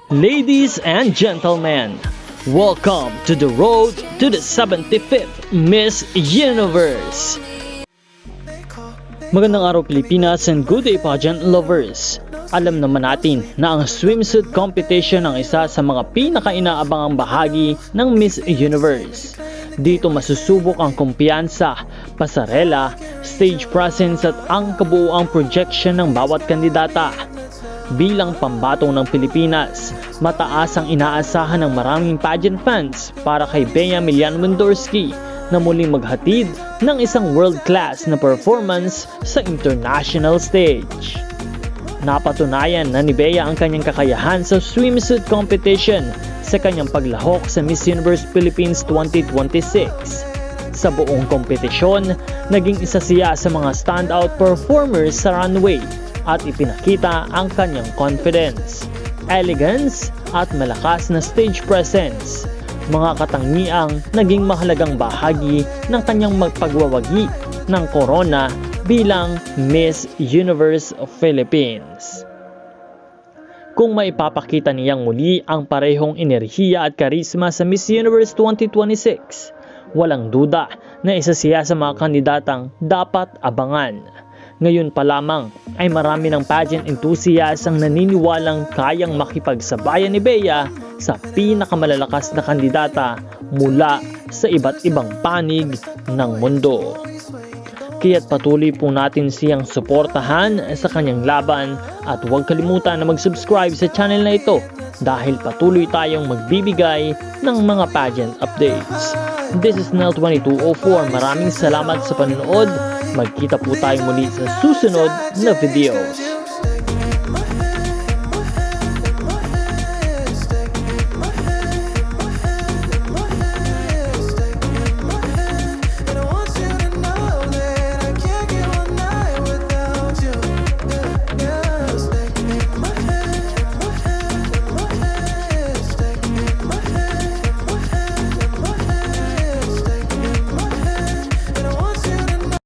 Ladies and gentlemen, welcome to the road to the 75th Miss Universe. Magandang araw Pilipinas and good day pageant lovers. Alam naman natin na ang swimsuit competition ang isa sa mga pinaka-inaabangang bahagi ng Miss Universe. Dito masusubok ang kumpiyansa, pasarela, stage presence at ang kabuuang projection ng bawat kandidata. Bilang pambatong ng Pilipinas, mataas ang inaasahan ng maraming pageant fans para kay Bea Milian Wendorski na muling maghatid ng isang world-class na performance sa international stage. Napatunayan na ni Bea ang kanyang kakayahan sa swimsuit competition sa kanyang paglahok sa Miss Universe Philippines 2026. Sa buong kompetisyon, naging isa siya sa mga standout performers sa runway at ipinakita ang kanyang confidence, elegance at malakas na stage presence, mga katangiang naging mahalagang bahagi ng kanyang magpagwawagi ng corona bilang Miss Universe Philippines. Kung maipapakita niyang muli ang parehong enerhiya at karisma sa Miss Universe 2026, walang duda na isa siya sa mga kandidatang dapat abangan. Ngayon pa lamang ay marami ng pageant enthusiasts ang naniniwalang kayang makipagsabayan ni Bea sa pinakamalalakas na kandidata mula sa iba't ibang panig ng mundo. Kaya't patuloy po natin siyang suportahan sa kanyang laban at huwag kalimutan na mag-subscribe sa channel na ito dahil patuloy tayong magbibigay ng mga pageant updates. This is Nel2204. Maraming salamat sa panonood. Magkita po tayo muli sa susunod na videos.